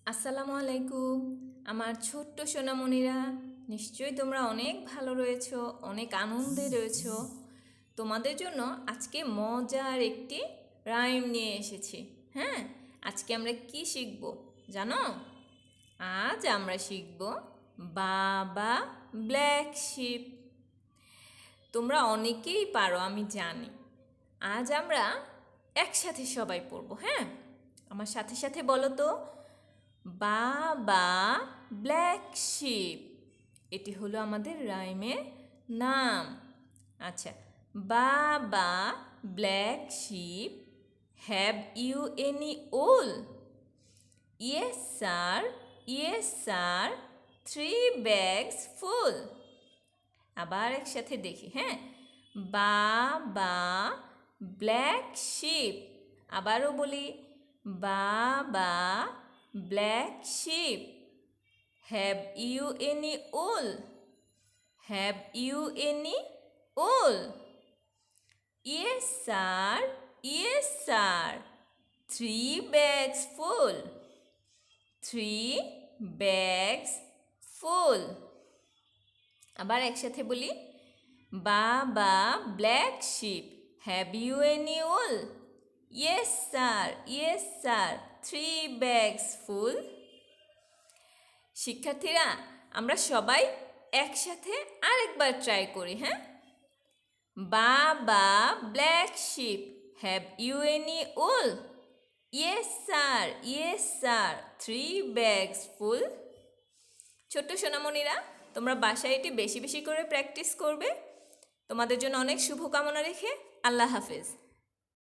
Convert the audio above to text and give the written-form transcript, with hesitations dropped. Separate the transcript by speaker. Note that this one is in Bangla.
Speaker 1: আসসালামু আলাইকুম আমার ছোট্ট সোনামণিরা, নিশ্চয়ই তোমরা অনেক ভালো রয়েছো, অনেক আনন্দে রয়েছো। তোমাদের জন্য আজকে মজার একটি রাইম নিয়ে এসেছি। হ্যাঁ, আজকে আমরা কি শিখব জানো? আজ আমরা শিখব বাবা ব্ল্যাক শিপ। তোমরা অনেকেই পারো, আমি জানি। আজ আমরা একসাথে সবাই পড়বো। হ্যাঁ, আমার সাথে সাথে বলো তো, বাবা ব্ল্যাক শিপ। এটি হলো আমাদের রাইমের নাম। আচ্ছা, baa baa black sheep, have you any wool? Yes sir, yes sir, 3 bags full. আবার একসাথে দেখি। হ্যাঁ, বাবা ব্ল্যাক শিপ। আবারও বলি, baa baa black sheep, have you any wool? Have you any wool? Yes sir, yes sir, 3 bags full. 3 bags full. আবার একসাথে বলি, baa baa black sheep, have you any wool? Yes sir, yes sir, 3 bags full. শিক্ষার্থীরা, আমরা সবাই একসাথে আরেকবার ট্রাই করি। হ্যাঁ, baa baa black sheep, have you any wool? Yes sir, yes sir, 3 bags full. ছোট্ট সোনামণিরা, তোমরা বাসায় এটি বেশি বেশি করে প্র্যাকটিস করবে। তোমাদের জন্য অনেক শুভকামনা রেখে আল্লাহ হাফেজ।